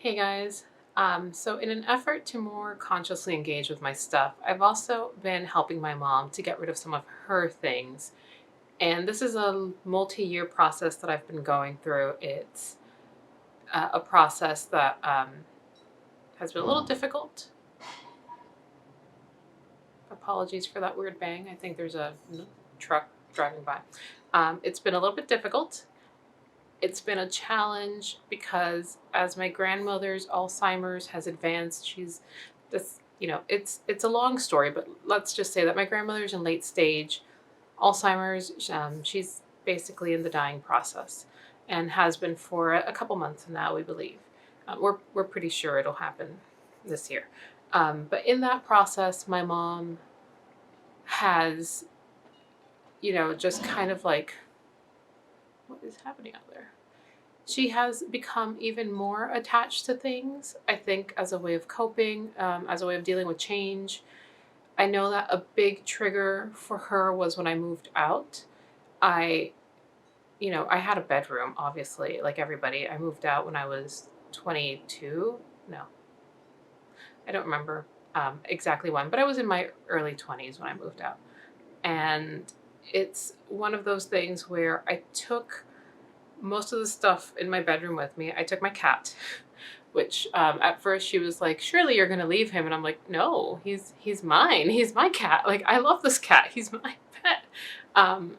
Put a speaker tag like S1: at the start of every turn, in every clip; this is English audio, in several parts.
S1: Hey guys. So in an effort to more consciously engage with my stuff, I've also been helping my mom to get rid of some of her things. And this is a multi-year process that I've been going through. It's a process that has been a little difficult. Apologies for that weird bang. I think there's a truck driving by. It's been a little bit difficult. It's been a challenge because as my grandmother's Alzheimer's has advanced, she's this, it's a long story, but let's just say that my grandmother's in late stage Alzheimer's. She's basically in the dying process and has been for a couple months now, we believe. We're pretty sure it'll happen this year. But in that process, my mom has, just kind of like, what is happening out there? She has become even more attached to things, I think, as a way of coping, as a way of dealing with change. I know that a big trigger for her was when I moved out. I, I had a bedroom, obviously, like everybody. I moved out when I was 22. No, I don't remember exactly when, but I was in my early 20s when I moved out. And it's one of those things where I took most of the stuff in my bedroom with me. I took my cat, which at first she was like, "Surely you're gonna leave him," and I'm like, "No, he's mine. He's my cat. Like I love this cat. He's my pet." Um,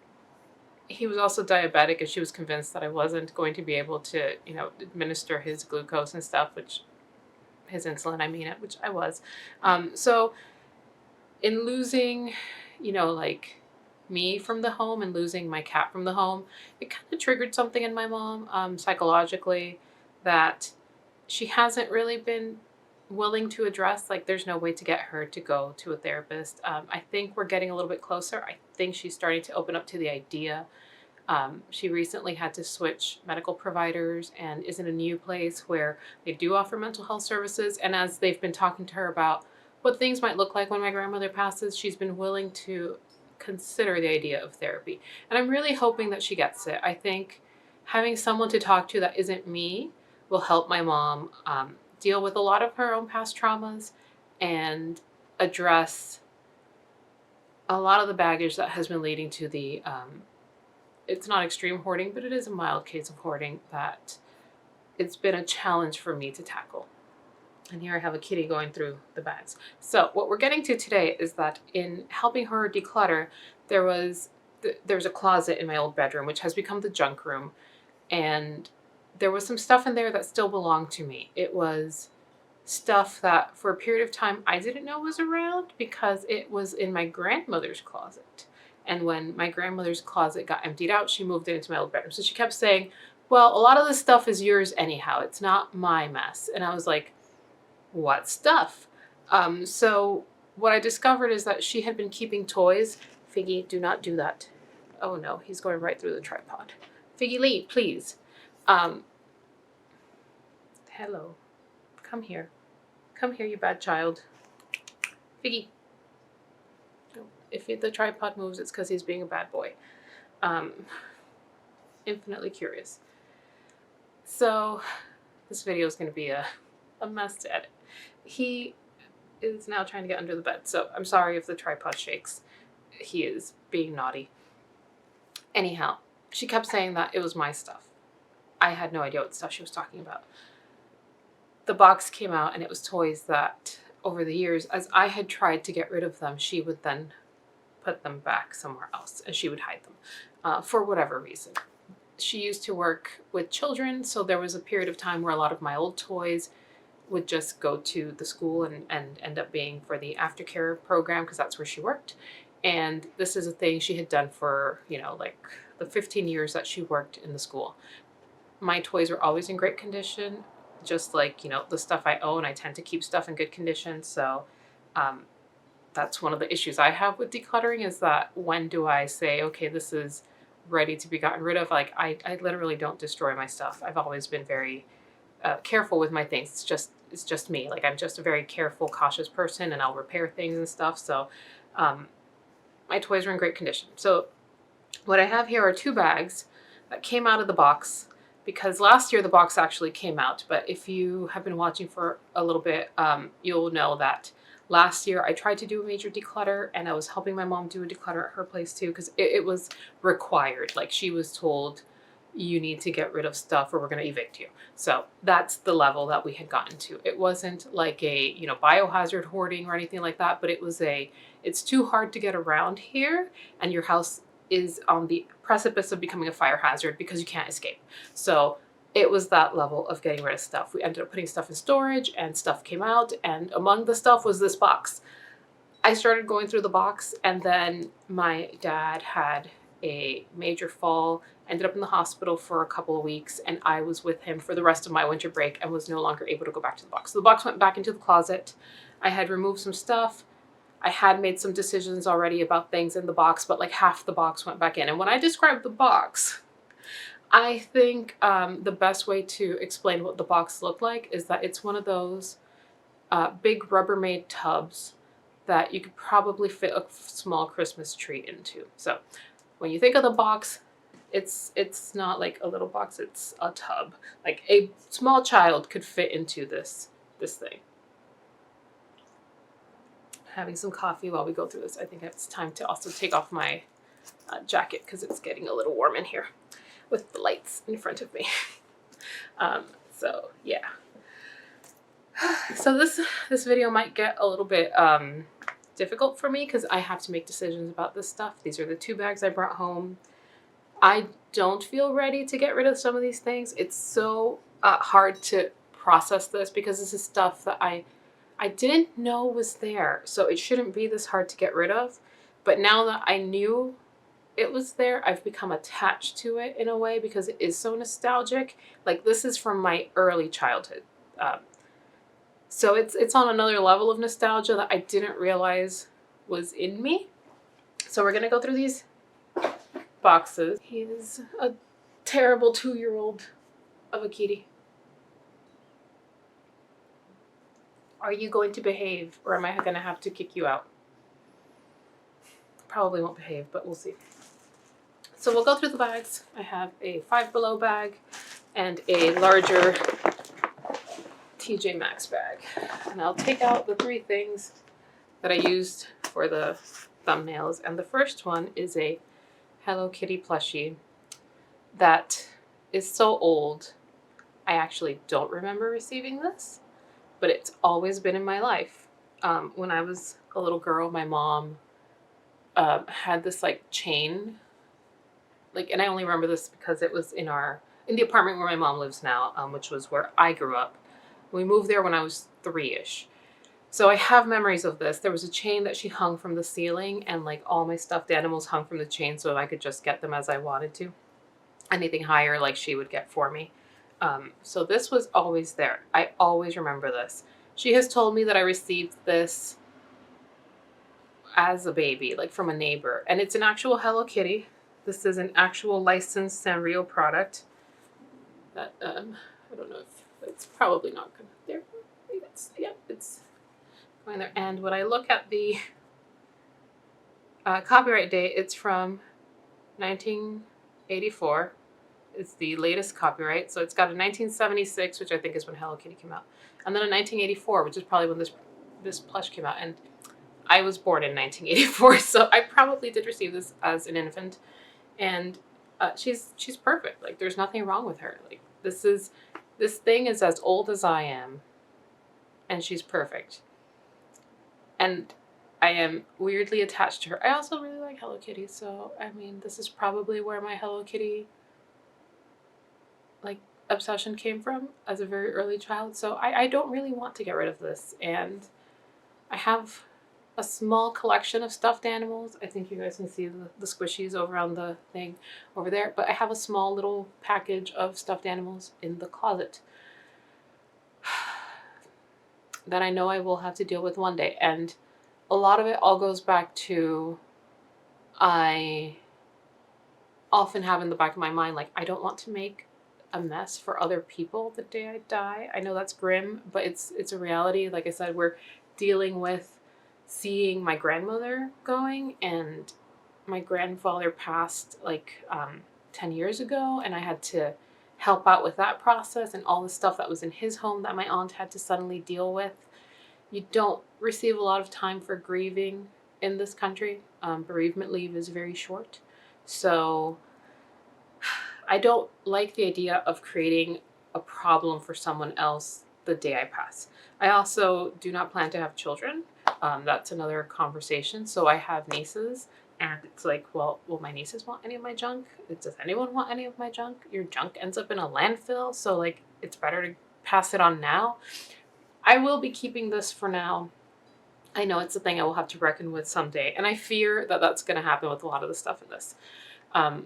S1: he was also diabetic, and she was convinced that I wasn't going to be able to, administer his glucose and stuff, which his insulin, I mean it, which I was. So in losing, like me from the home and losing my cat from the home, it kind of triggered something in my mom psychologically that she hasn't really been willing to address. Like, there's no way to get her to go to a therapist. I think we're getting a little bit closer. I think she's starting to open up to the idea. She recently had to switch medical providers and is in a new place where they do offer mental health services. And as they've been talking to her about what things might look like when my grandmother passes, she's been willing to consider the idea of therapy. And I'm really hoping that she gets it. I think having someone to talk to that isn't me will help my mom deal with a lot of her own past traumas and address a lot of the baggage that has been leading to the it's not extreme hoarding, but it is a mild case of hoarding that it's been a challenge for me to tackle. And here I have a kitty going through the bags. So what we're getting to today is that in helping her declutter, there was a closet in my old bedroom, which has become the junk room. And there was some stuff in there that still belonged to me. It was stuff that for a period of time I didn't know was around because it was in my grandmother's closet. And when my grandmother's closet got emptied out, she moved it into my old bedroom. So she kept saying, "Well, a lot of this stuff is yours anyhow. It's not my mess." And I was like, "What stuff?" So what I discovered is that she had been keeping toys. Figgy, do not do that. Oh no, he's going right through the tripod. Figgy, leave, please. Hello. Come here. Come here, you bad child. Figgy. If the tripod moves, it's because he's being a bad boy. Infinitely curious. So this video is going to be a mess to edit. He is now trying to get under the bed, so I'm sorry if the tripod shakes. He is being naughty. Anyhow, she kept saying that it was my stuff. I had no idea what stuff she was talking about. The box came out and it was toys that over the years, as I had tried to get rid of them, she would then put them back somewhere else and she would hide them for whatever reason. She used to work with children, so there was a period of time where a lot of my old toys would just go to the school and end up being for the aftercare program because that's where she worked. And this is a thing she had done for, like the 15 years that she worked in the school. My toys were always in great condition, just like, the stuff I own. I tend to keep stuff in good condition. So that's one of the issues I have with decluttering is that when do I say, okay, this is ready to be gotten rid of? Like I literally don't destroy my stuff. I've always been very careful with my things. It's just me. Like I'm just a very careful, cautious person, and I'll repair things and stuff. So my toys are in great condition. So what I have here are two bags that came out of the box because last year the box actually came out. But if you have been watching for a little bit, you'll know that last year I tried to do a major declutter, and I was helping my mom do a declutter at her place too, because it was required. Like, she was told, you need to get rid of stuff or we're going to evict you. So that's the level that we had gotten to. It wasn't like a, biohazard hoarding or anything like that, but it was it's too hard to get around here, and your house is on the precipice of becoming a fire hazard because you can't escape. So it was that level of getting rid of stuff. We ended up putting stuff in storage, and stuff came out, and among the stuff was this box. I started going through the box, and then my dad had a major fall, ended up in the hospital for a couple of weeks, and I was with him for the rest of my winter break and was no longer able to go back to the box. So the box went back into the closet. I had removed some stuff. I had made some decisions already about things in the box, but like half the box went back in. And when I describe the box, I think the best way to explain what the box looked like is that it's one of those big Rubbermaid tubs that you could probably fit a small Christmas tree into. So when you think of the box, it's not like a little box, it's a tub. Like a small child could fit into this thing. Having some coffee while we go through this. I think it's time to also take off my jacket because it's getting a little warm in here with the lights in front of me. So yeah. So this video might get a little bit difficult for me because I have to make decisions about this stuff. These are the 2 bags I brought home. I don't feel ready to get rid of some of these things. It's so hard to process this because this is stuff that I didn't know was there. So it shouldn't be this hard to get rid of. But now that I knew it was there, I've become attached to it in a way because it is so nostalgic. Like, this is from my early childhood. So it's on another level of nostalgia that I didn't realize was in me. So we're going to go through these boxes. He is a terrible 2-year-old of a kitty. Are you going to behave, or am I going to have to kick you out? Probably won't behave, but we'll see. So we'll go through the bags. I have a 5 Below bag and a larger TJ Maxx bag. And I'll take out the 3 things that I used for the thumbnails. And the first one is a Hello Kitty plushie that is so old. I actually don't remember receiving this, but it's always been in my life. When I was a little girl, my mom had this like chain, and I only remember this because it was in the apartment where my mom lives now, which was where I grew up. We moved there when I was 3-ish. So I have memories of this. There was a chain that she hung from the ceiling, and like all my stuffed animals hung from the chain so I could just get them as I wanted to. Anything higher, like, she would get for me. So this was always there. I always remember this. She has told me that I received this as a baby, like from a neighbor. And it's an actual Hello Kitty. This is an actual licensed Sanrio product. That, I don't know if it's probably not going to, there. It's going there. And when I look at the copyright date, it's from 1984. It's the latest copyright. So it's got a 1976, which I think is when Hello Kitty came out. And then a 1984, which is probably when this plush came out. And I was born in 1984, so I probably did receive this as an infant. And she's perfect. Like, there's nothing wrong with her. Like, this thing is as old as I am, and she's perfect. And I am weirdly attached to her. I also really like Hello Kitty, so I mean, this is probably where my Hello Kitty obsession came from as a very early child. So I don't really want to get rid of this, and I have a small collection of stuffed animals. I think you guys can see the squishies over on the thing over there, but I have a small little package of stuffed animals in the closet that I know I will have to deal with one day. And a lot of it all goes back to, I often have in the back of my mind, like, I don't want to make a mess for other people the day I die. I know that's grim, but it's a reality. Like I said, we're dealing with seeing my grandmother going, and my grandfather passed 10 years ago, and I had to help out with that process and all the stuff that was in his home that my aunt had to suddenly deal with. You don't receive a lot of time for grieving in this country. Bereavement leave is very short. So I don't like the idea of creating a problem for someone else the day I pass. I also do not plan to have children. That's another conversation. So I have nieces, and it's like, well, will my nieces want any of my junk? Does anyone want any of my junk? Your junk ends up in a landfill, so like it's better to pass it on now. I will be keeping this for now. I know it's a thing I will have to reckon with someday, and I fear that that's going to happen with a lot of the stuff in this.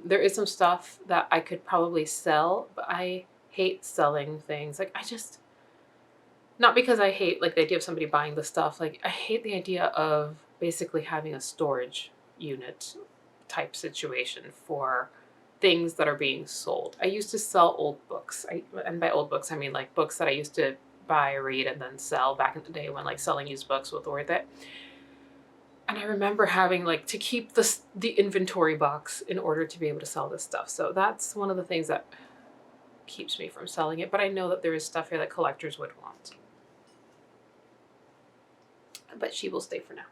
S1: There is some stuff that I could probably sell, but I hate selling things. Like, I just, not because I hate like the idea of somebody buying the stuff. Like, I hate the idea of basically having a storage unit type situation for things that are being sold. I used to sell old books. And by old books, I mean like books that I used to buy, read, and then sell back in the day when like selling used books was worth it. And I remember having like to keep the inventory box in order to be able to sell this stuff. So that's one of the things that keeps me from selling it. But I know that there is stuff here that collectors would want. But she will stay for now.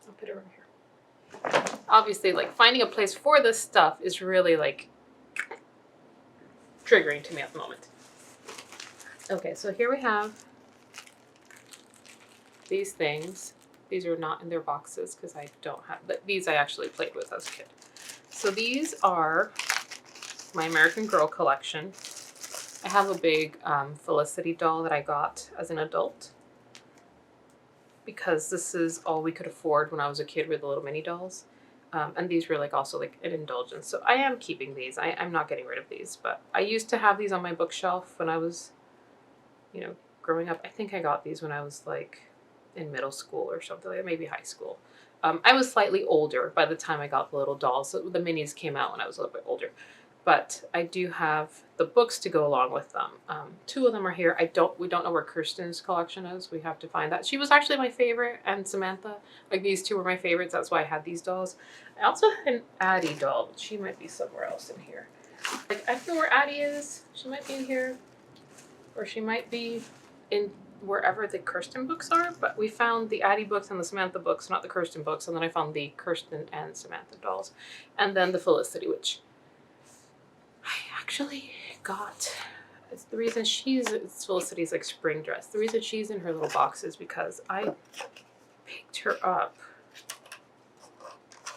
S1: I'll put her over here. Obviously, like finding a place for this stuff is really like triggering to me at the moment. Okay, so here we have these things. These are not in their boxes because I don't have, but these I actually played with as a kid. So these are my American Girl collection. I have a big Felicity doll that I got as an adult because this is all we could afford when I was a kid with the little mini dolls. And these were like also like an indulgence. So I am keeping these. I'm not getting rid of these, but I used to have these on my bookshelf when I was, growing up. I think I got these when I was like in middle school or something, like maybe high school. I was slightly older by the time I got the little dolls. So the minis came out when I was a little bit older. But I do have the books to go along with them. Two of them are here. We don't know where Kirsten's collection is. We have to find that. She was actually my favorite, and Samantha. Like, these two were my favorites. That's why I had these dolls. I also had an Addie doll, but she might be somewhere else in here. Like, I don't know where Addie is. She might be in here. Or she might be in wherever the Kirsten books are. But we found the Addie books and the Samantha books, not the Kirsten books. And then I found the Kirsten and Samantha dolls. And then the Felicity, which I actually got. It's the reason it's Felicity's like spring dress. The reason she's in her little box is because I picked her up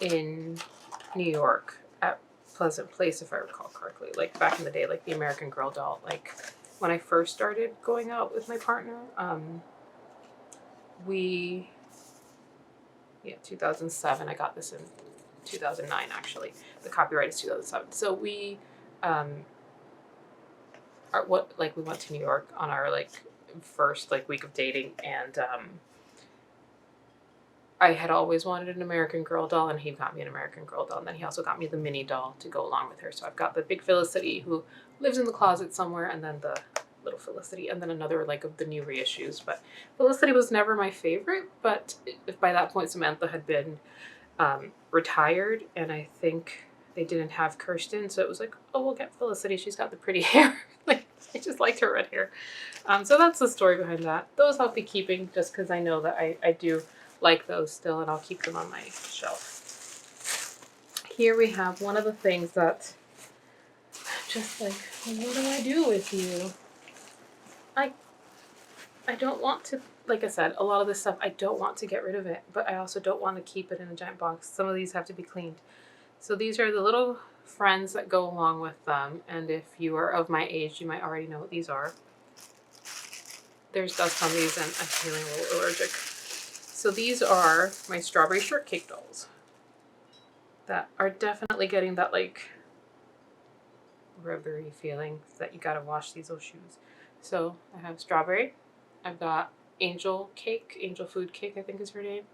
S1: in New York at Pleasant Place, if I recall correctly. Like back in the day, like the American Girl doll. Like when I first started going out with my partner, 2007. I got this in 2009 actually. The copyright is 2007. So we we went to New York on our like first like week of dating, and I had always wanted an American Girl doll, and he got me an American Girl doll, and then he also got me the mini doll to go along with her. So I've got the big Felicity who lives in the closet somewhere, and then the little Felicity, and then another like of the new reissues. But Felicity was never my favorite, but by that point Samantha had been retired, and I think they didn't have Kirsten, so it was like, oh, we'll get Felicity. She's got the pretty hair. Like, I just liked her red hair. So that's the story behind that. Those I'll be keeping just because I know that I do like those still, and I'll keep them on my shelf. Here we have one of the things that I'm just like, what do I do with you? I don't want to, like I said, a lot of this stuff, I don't want to get rid of it, but I also don't want to keep it in a giant box. Some of these have to be cleaned. So these are the little friends that go along with them, and if you are of my age, you might already know what these are. There's dust on these, and I'm feeling a little allergic. So these are my Strawberry Shortcake dolls that are definitely getting that like rubbery feeling that you gotta wash these little shoes. So I have Strawberry. I've got Angel Food Cake, I think is her name.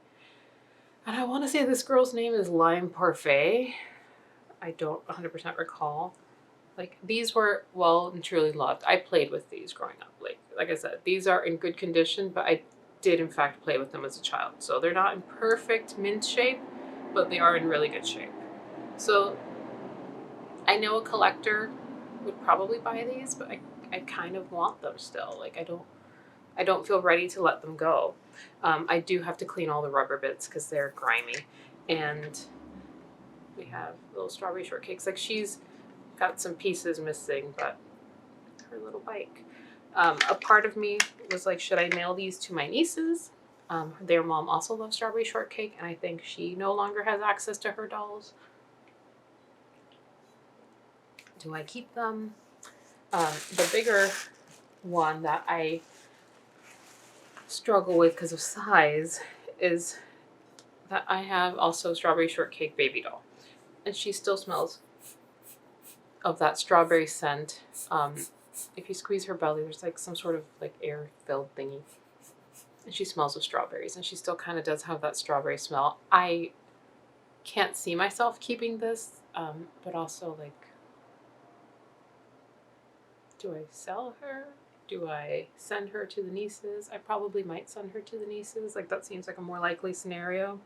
S1: And I want to say this girl's name is Lime Parfait. I don't 100% recall. Like, these were well and truly loved. I played with these growing up. Like I said, these are in good condition, but I did in fact play with them as a child. So they're not in perfect mint shape, but they are in really good shape. So I know a collector would probably buy these, but I kind of want them still. Like I don't feel ready to let them go. I do have to clean all the rubber bits because they're grimy. And we have little strawberry shortcakes. Like she's got some pieces missing, but her little bike. A part of me was like, should I mail these to my nieces? Their mom also loves strawberry shortcake, and I think she no longer has access to her dolls. Do I keep them? The bigger one that I struggle with because of size is that I have also strawberry shortcake baby doll, and she still smells of that strawberry scent. If you squeeze her belly, there's like some sort of like air filled thingy, and she smells of strawberries, and she still kind of does have that strawberry smell. I can't see myself keeping this, but also like, do I sell her? Do I send her to the nieces? I probably might send her to the nieces. Like that seems like a more likely scenario.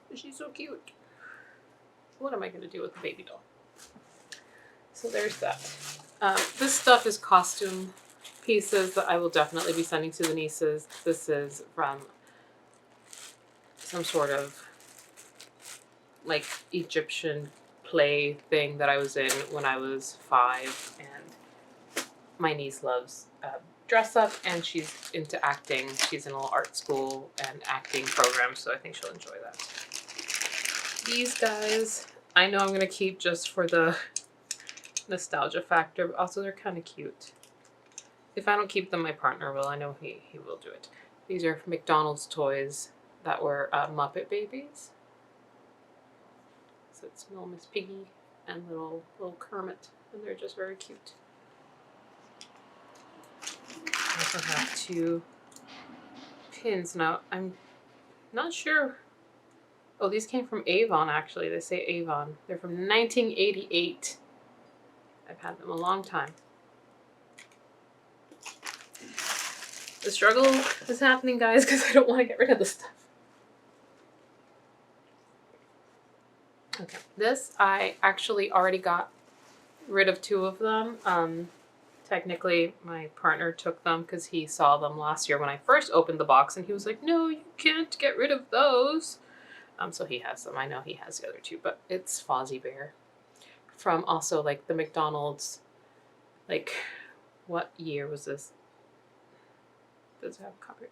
S1: But she's so cute. What am I going to do with the baby doll? So there's that. This stuff is costume pieces that I will definitely be sending to the nieces. This is from some sort of like Egyptian play thing that I was in when I was 5, and my niece loves dress up, and she's into acting. She's in a little art school and acting program, so I think she'll enjoy that. These guys, I know I'm going to keep just for the nostalgia factor, but also they're kind of cute. If I don't keep them, my partner will. I know he will do it. These are McDonald's toys that were Muppet Babies. So it's little Miss Piggy and little Kermit, and they're just very cute. I also have 2 pins. Now, I'm not sure. Oh, these came from Avon, actually. They say Avon. They're from 1988. I've had them a long time. The struggle is happening, guys, because I don't want to get rid of this stuff. Okay, this I actually already got rid of 2 of them. Technically, my partner took them because he saw them last year when I first opened the box, and he was like, "No, you can't get rid of those." So he has them. I know he has the other 2, but it's Fozzie Bear from also like the McDonald's. Like, what year was this? Does it have copyright?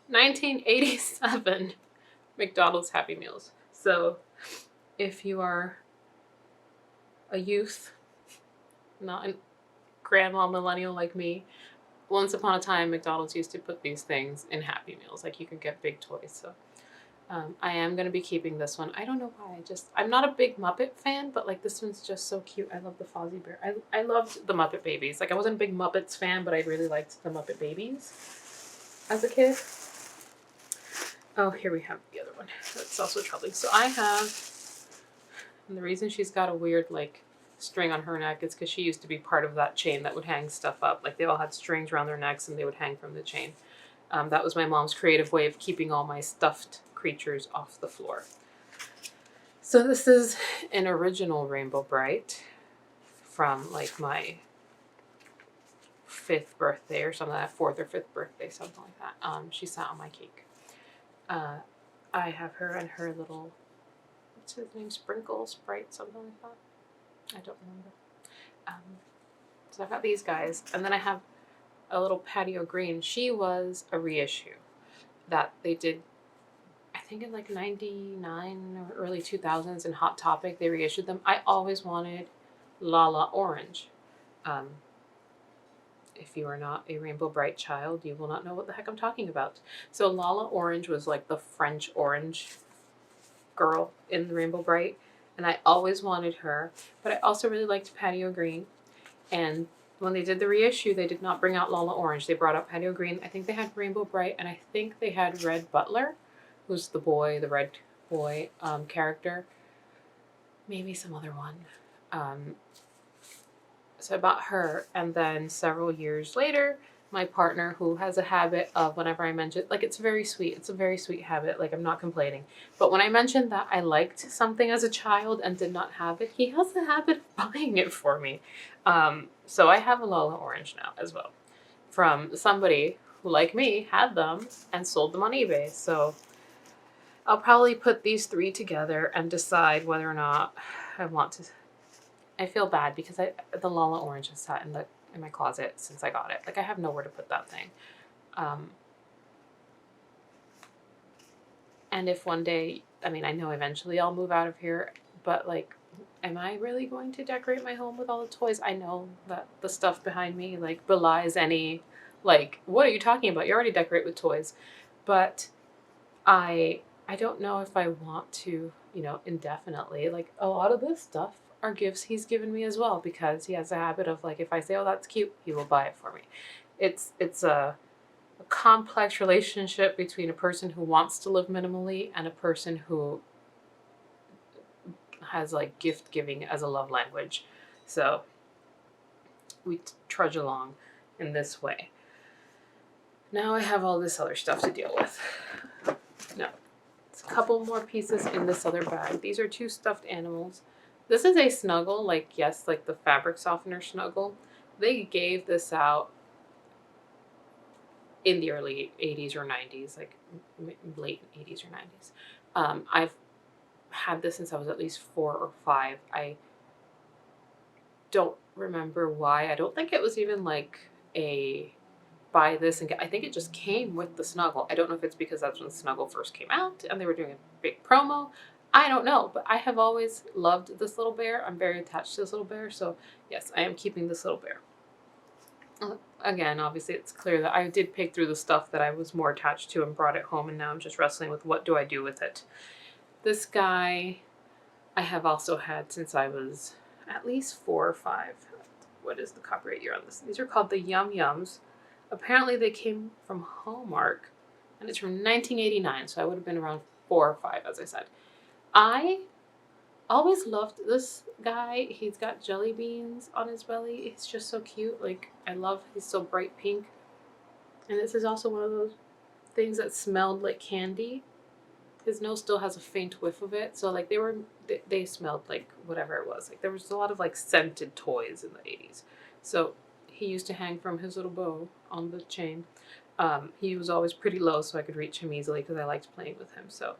S1: 1987 McDonald's Happy Meals. So if you are a youth, not a grandma millennial like me, once upon a time McDonald's used to put these things in Happy Meals. Like you could get big toys. So I am going to be keeping this one. I don't know why. I'm not a big Muppet fan, but like this one's just so cute. I love the Fozzie Bear. I loved the Muppet Babies. Like I wasn't a big Muppets fan, but I really liked the Muppet Babies as a kid. Oh, here we have the other one. That's also troubling. So I have, and the reason she's got a weird like string on her neck is because she used to be part of that chain that would hang stuff up. Like they all had strings around their necks and they would hang from the chain. That was my mom's creative way of keeping all my stuffed creatures off the floor. So this is an original Rainbow Bright from like my 5th birthday or something like that, 4th or 5th birthday, something like that. She sat on my cake. I have her and her little, what's his name, Sprinkle, Sprite, something like that. I don't remember. So I've got these guys, and then I have a little Patio Green. She was a reissue that they did, I think in like 99 or early 2000s in Hot Topic. They reissued them. I always wanted Lala Orange. If you are not a Rainbow Bright child, you will not know what the heck I'm talking about. So Lala Orange was like the French orange girl in the Rainbow Bright, and I always wanted her. But I also really liked Patio Green, and when they did the reissue, they did not bring out Lala Orange. They brought out Patio Green. I think they had Rainbow Bright, and I think they had Red Butler, who's the boy, the red boy character. Maybe some other one. So I bought her, and then several years later, my partner, who has a habit of, whenever I mention, like, it's very sweet. It's a very sweet habit. Like, I'm not complaining. But when I mentioned that I liked something as a child and did not have it, he has the habit of buying it for me. So I have a Lola orange now as well, from somebody who, like me, had them and sold them on eBay. So I'll probably put these three together and decide whether or not I want to. I feel bad because the Lola orange has sat in my closet since I got it. Like, I have nowhere to put that thing. And if one day, I mean, I know eventually I'll move out of here, but like, am I really going to decorate my home with all the toys? I know that the stuff behind me like belies any, like, what are you talking about? You already decorate with toys. But I don't know if I want to, indefinitely. Like, a lot of this stuff are gifts he's given me as well, because he has a habit of, like, if I say, oh, that's cute, he will buy it for me. It's a complex relationship between a person who wants to live minimally and a person who has like gift giving as a love language. So we trudge along in this way. Now I have all this other stuff to deal with. Now, it's a couple more pieces in this other bag. These are two stuffed animals. This is a snuggle, like, yes, like the fabric softener snuggle. They gave this out in the early 80s or 90s, like late 80s or 90s. I've had this since I was at least 4 or 5. I don't remember why. I don't think it was even like a buy this and get. I think it just came with the snuggle. I don't know if it's because that's when the snuggle first came out and they were doing a big promo. I don't know, but I have always loved this little bear. I'm very attached to this little bear, so yes, I am keeping this little bear. Again, obviously it's clear that I did pick through the stuff that I was more attached to and brought it home, and now I'm just wrestling with what do I do with it. This guy I have also had since I was at least 4 or 5. What is the copyright year on this? These are called the Yum Yums. Apparently they came from Hallmark, and it's from 1989, so I would have been around 4 or 5, as I said. I always loved this guy. He's got jelly beans on his belly. He's just so cute. Like, I love, he's so bright pink. And this is also one of those things that smelled like candy. His nose still has a faint whiff of it. So, like, they smelled like whatever it was. Like, there was a lot of, like, scented toys in the 80s. So he used to hang from his little bow on the chain. He was always pretty low, so I could reach him easily because I liked playing with him. So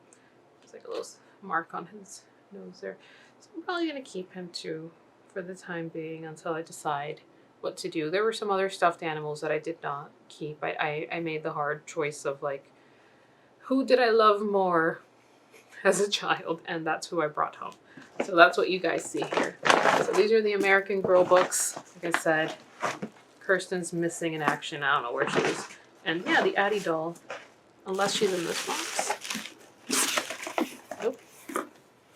S1: there's like a little mark on his nose there. So I'm probably going to keep him too for the time being until I decide what to do. There were some other stuffed animals that I did not keep. I made the hard choice of, like, who did I love more as a child, and that's who I brought home. So that's what you guys see here. So these are the American Girl books. Like I said, Kirsten's missing in action. I don't know where she is. And yeah, the Addie doll, unless she's in this box. Nope.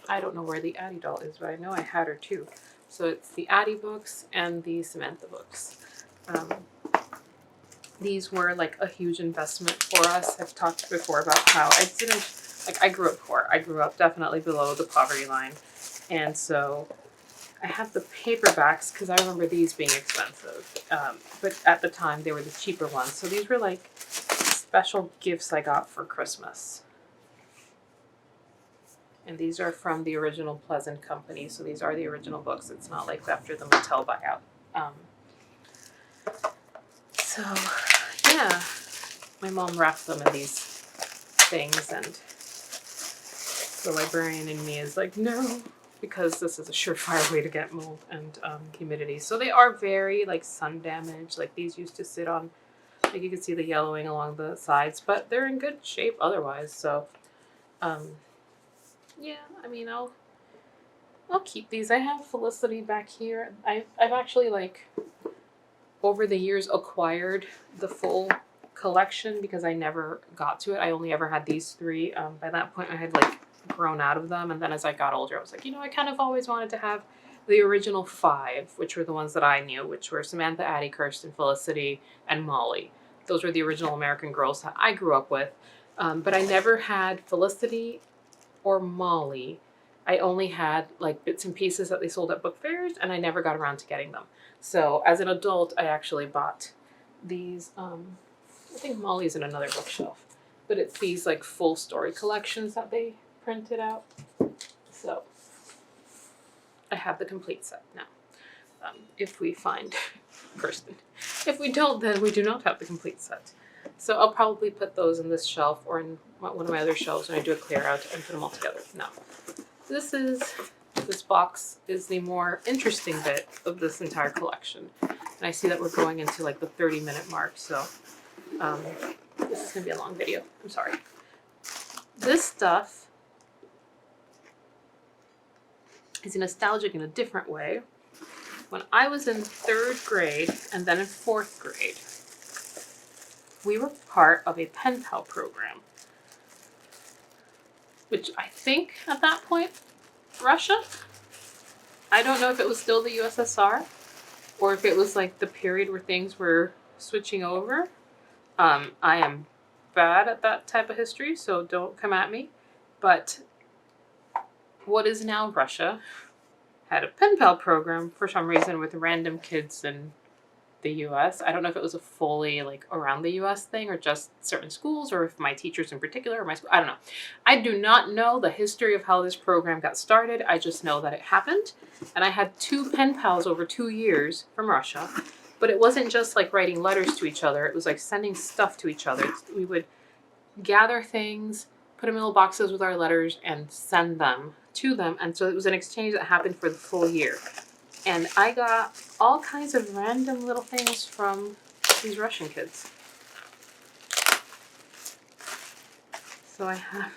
S1: I don't know where the Addie doll is, but I know I had her too. So it's the Addie books and the Samantha books. These were like a huge investment for us. I've talked before about how I grew up poor. I grew up definitely below the poverty line. And so I have the paperbacks because I remember these being expensive. But at the time they were the cheaper ones. So these were like special gifts I got for Christmas. And these are from the original Pleasant Company. So these are the original books. It's not like after the Mattel buyout. So, yeah, my mom wrapped them in these things, and the librarian in me is like, no, because this is a surefire way to get mold and humidity. So they are very, like, sun damaged. Like, these used to sit on, like, you can see the yellowing along the sides, but they're in good shape otherwise. So, yeah, I mean, I'll keep these. I have Felicity back here. I've actually, like, over the years acquired the full collection because I never got to it. I only ever had these 3. By that point I had, like, grown out of them, and then as I got older I was like, I kind of always wanted to have the original 5, which were the ones that I knew, which were Samantha, Addie, Kirsten, Felicity, and Molly. Those were the original American Girls that I grew up with. But I never had Felicity or Molly. I only had, like, bits and pieces that they sold at book fairs, and I never got around to getting them. So as an adult, I actually bought these, I think Molly's in another bookshelf, but it's these like full story collections that they printed out. So I have the complete set now. If we find Kirsten. If we don't, then we do not have the complete set. So I'll probably put those in this shelf or in one of my other shelves when I do a clear out and put them all together. Now, this box is the more interesting bit of this entire collection. And I see that we're going into like the 30-minute mark, so this is gonna be a long video. I'm sorry. This stuff is nostalgic in a different way. When I was in 3rd grade and then in 4th grade, we were part of a pen pal program, which I think at that point, Russia? I don't know if it was still the USSR or if it was like the period where things were switching over. I am bad at that type of history, so don't come at me. But what is now Russia had a pen pal program for some reason with random kids in the US. I don't know if it was a fully like around the US thing or just certain schools or if my teachers in particular or my school, I don't know. I do not know the history of how this program got started. I just know that it happened. And I had 2 pen pals over 2 years from Russia. But it wasn't just like writing letters to each other. It was like sending stuff to each other. We would gather things, put them in little boxes with our letters and send them to them. And so it was an exchange that happened for the full year. And I got all kinds of random little things from these Russian kids. So I have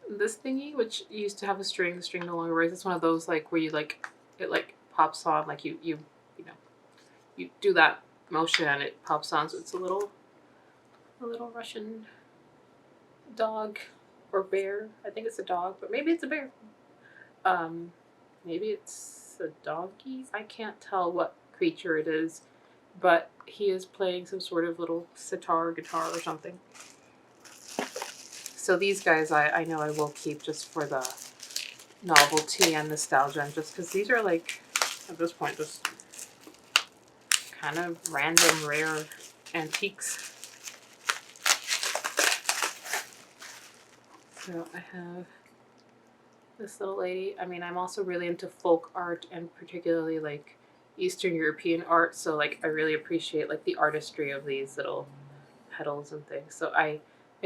S1: this thingy, which used to have a string. The string no longer works. It's one of those like where you like, it like pops on, like you know, you do that motion and it pops on. So it's a little Russian dog or bear. I think it's a dog, but maybe it's a bear. Maybe it's a donkey. I can't tell what creature it is, but he is playing some sort of little sitar, guitar or something. So these guys I know I will keep just for the novelty and nostalgia, and just because these are like, at this point, just kind of random, rare antiques. So I have this little lady. I mean, I'm also really into folk art and particularly like Eastern European art. So like I really appreciate like the artistry of these little petals and things. So I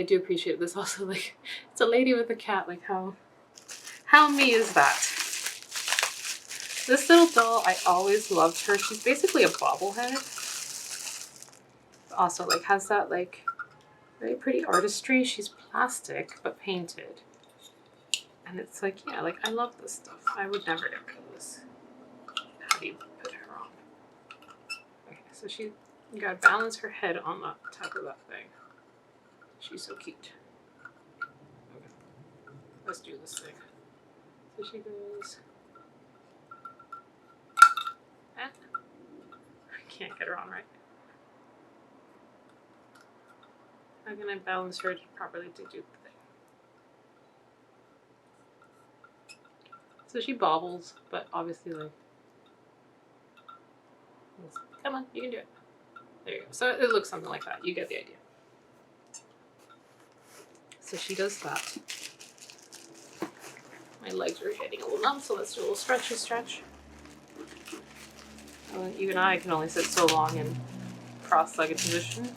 S1: do appreciate this. Also, like, it's a lady with a cat. Like how me is that? This little doll, I always loved her. She's basically a bobblehead. Also like has that like very pretty artistry. She's plastic but painted. And it's like, yeah, like I love this stuff. I would never get rid of this. How do you put her on? Okay, so you gotta balance her head on the top of that thing. She's so cute. Okay, let's do this thing. So she goes. I can't get her on right. How can I balance her properly to do the thing? So she bobbles, but obviously like, come on, you can do it. There you go. So it looks something like that. You get the idea. So she does that. My legs are getting a little numb, so let's do a little stretch. Even I can only sit so long in cross-legged position.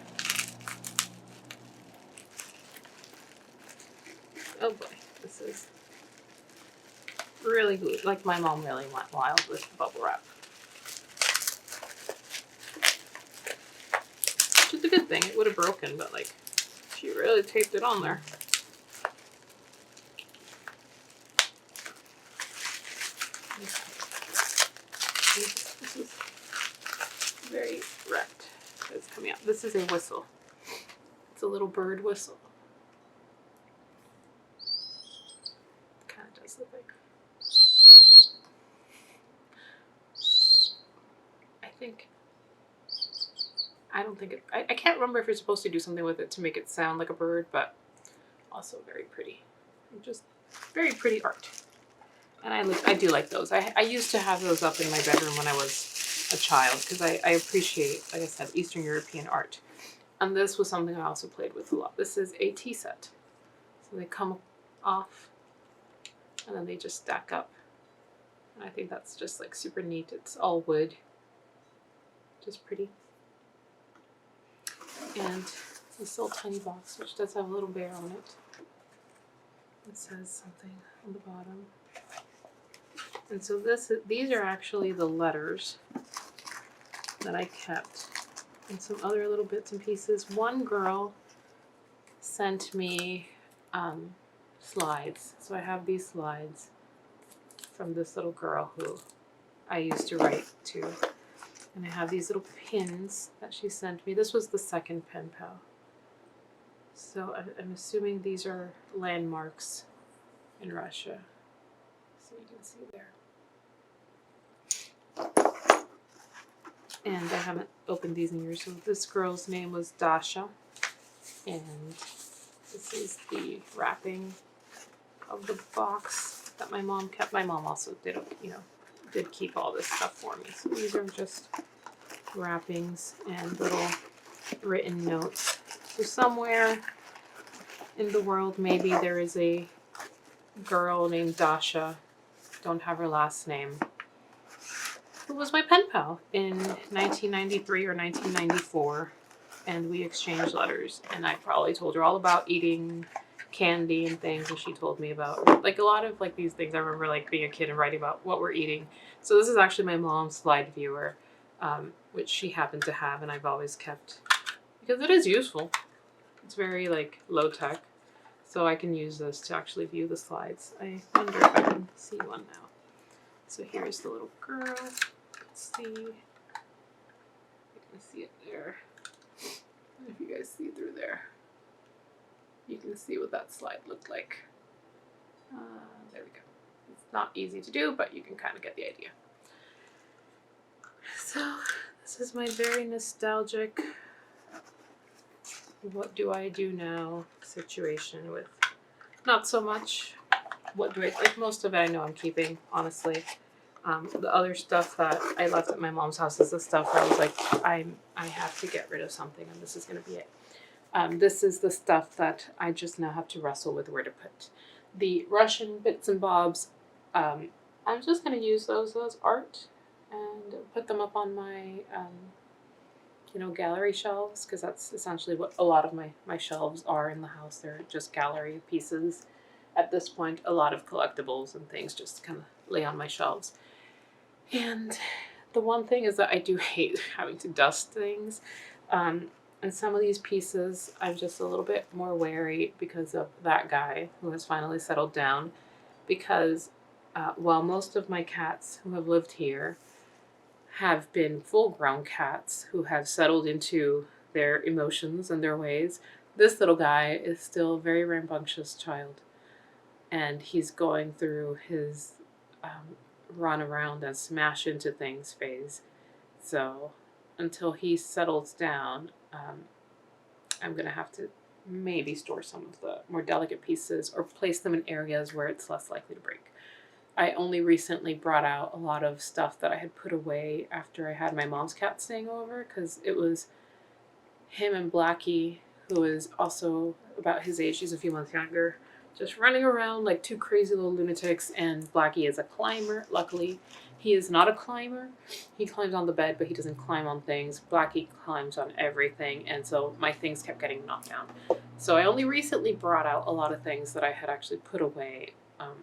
S1: Oh boy, this is really good. Like my mom really went wild with the bubble wrap. Which is a good thing. It would have broken, but like she really taped it on there. This is very wrecked. It's coming out. This is a whistle. It's a little bird whistle. Kind of does the thing. I can't remember if you're supposed to do something with it to make it sound like a bird, but also very pretty. Just very pretty art. And I do like those. I used to have those up in my bedroom when I was a child, because I appreciate, like I said, Eastern European art. And this was something I also played with a lot. This is a tea set. So they come off and then they just stack up. And I think that's just like super neat. It's all wood, just pretty. And this little tiny box, which does have a little bear on it. It says something on the bottom. And so these are actually the letters that I kept, and some other little bits and pieces. One girl sent me slides. So I have these slides from this little girl who I used to write to. And I have these little pins that she sent me. This was the second pen pal. So I'm assuming these are landmarks in Russia. So you can see there. And I haven't opened these in years. So this girl's name was Dasha. And this is the wrapping of the box that my mom kept. My mom also did keep all this stuff for me. So these are just wrappings and little written notes. So somewhere in the world, maybe there is a girl named Dasha, don't have her last name, who was my pen pal in 1993 or 1994, and we exchanged letters, and I probably told her all about eating candy and things, and she told me about like a lot of like these things. I remember like being a kid and writing about what we're eating. So this is actually my mom's slide viewer, which she happened to have, and I've always kept because it is useful. It's very like low tech, so I can use this to actually view the slides. I wonder if I can see one now. So here's the little girl. Let's see. You can see it there. And if you guys see through there, you can see what that slide looked like. There we go. It's not easy to do, but you can kind of get the idea. So this is my very nostalgic what do I do now situation with not so much what do I like. Most of it I know I'm keeping, honestly. The other stuff that I left at my mom's house is the stuff where I was like, I have to get rid of something, and this is going to be it. This is the stuff that I just now have to wrestle with where to put. The Russian bits and bobs, I'm just going to use those as art and put them up on my, gallery shelves, because that's essentially what a lot of my shelves are in the house. They're just gallery pieces. At this point, a lot of collectibles and things just kind of lay on my shelves. And the one thing is that I do hate having to dust things. And some of these pieces, I'm just a little bit more wary because of that guy who has finally settled down. Because while most of my cats who have lived here have been full-grown cats who have settled into their emotions and their ways, this little guy is still a very rambunctious child. And he's going through his run around and smash into things phase. So until he settles down, I'm going to have to maybe store some of the more delicate pieces or place them in areas where it's less likely to break. I only recently brought out a lot of stuff that I had put away after I had my mom's cat staying over, because it was him and Blackie, who is also about his age, she's a few months younger, just running around like two crazy little lunatics. And Blackie is a climber. Luckily, he is not a climber. He climbs on the bed, but he doesn't climb on things. Blackie climbs on everything, and so my things kept getting knocked down. So I only recently brought out a lot of things that I had actually put away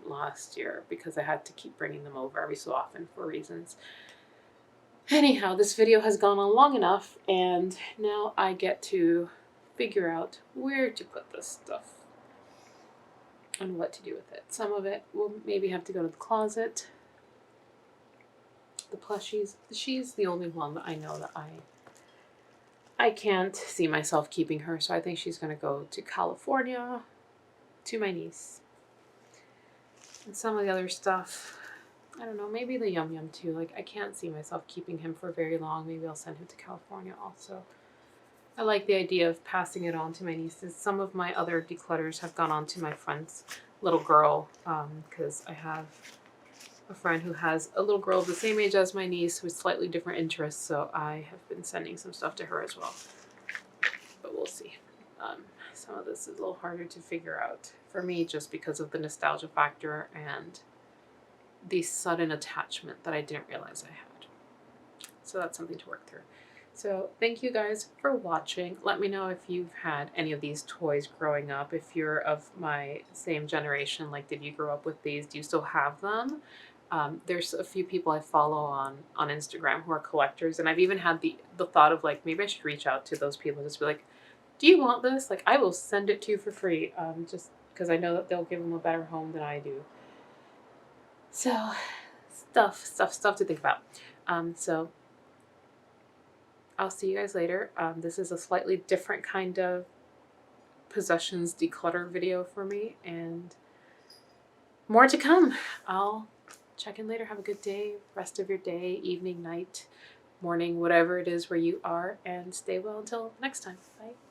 S1: last year, because I had to keep bringing them over every so often for reasons. Anyhow, this video has gone on long enough, and now I get to figure out where to put this stuff and what to do with it. Some of it will maybe have to go to the closet. The plushies, she's the only one that I know that I can't see myself keeping her, so I think she's going to go to California to my niece. And some of the other stuff, I don't know, maybe the Yum Yum too. Like, I can't see myself keeping him for very long. Maybe I'll send him to California also. I like the idea of passing it on to my nieces. Some of my other declutters have gone on to my friend's little girl, because I have a friend who has a little girl of the same age as my niece with slightly different interests, so I have been sending some stuff to her as well. But we'll see. Some of this is a little harder to figure out for me just because of the nostalgia factor and the sudden attachment that I didn't realize I had. So that's something to work through. So thank you guys for watching. Let me know if you've had any of these toys growing up. If you're of my same generation, like did you grow up with these? Do you still have them? There's a few people I follow on Instagram who are collectors, and I've even had the thought of like maybe I should reach out to those people and just be like, do you want this? Like I will send it to you for free, just because I know that they'll give them a better home than I do. So stuff to think about. So I'll see you guys later. This is a slightly different kind of possessions declutter video for me, and more to come. I'll check in later. Have a good day, rest of your day, evening, night, morning, whatever it is where you are, and stay well until next time. Bye.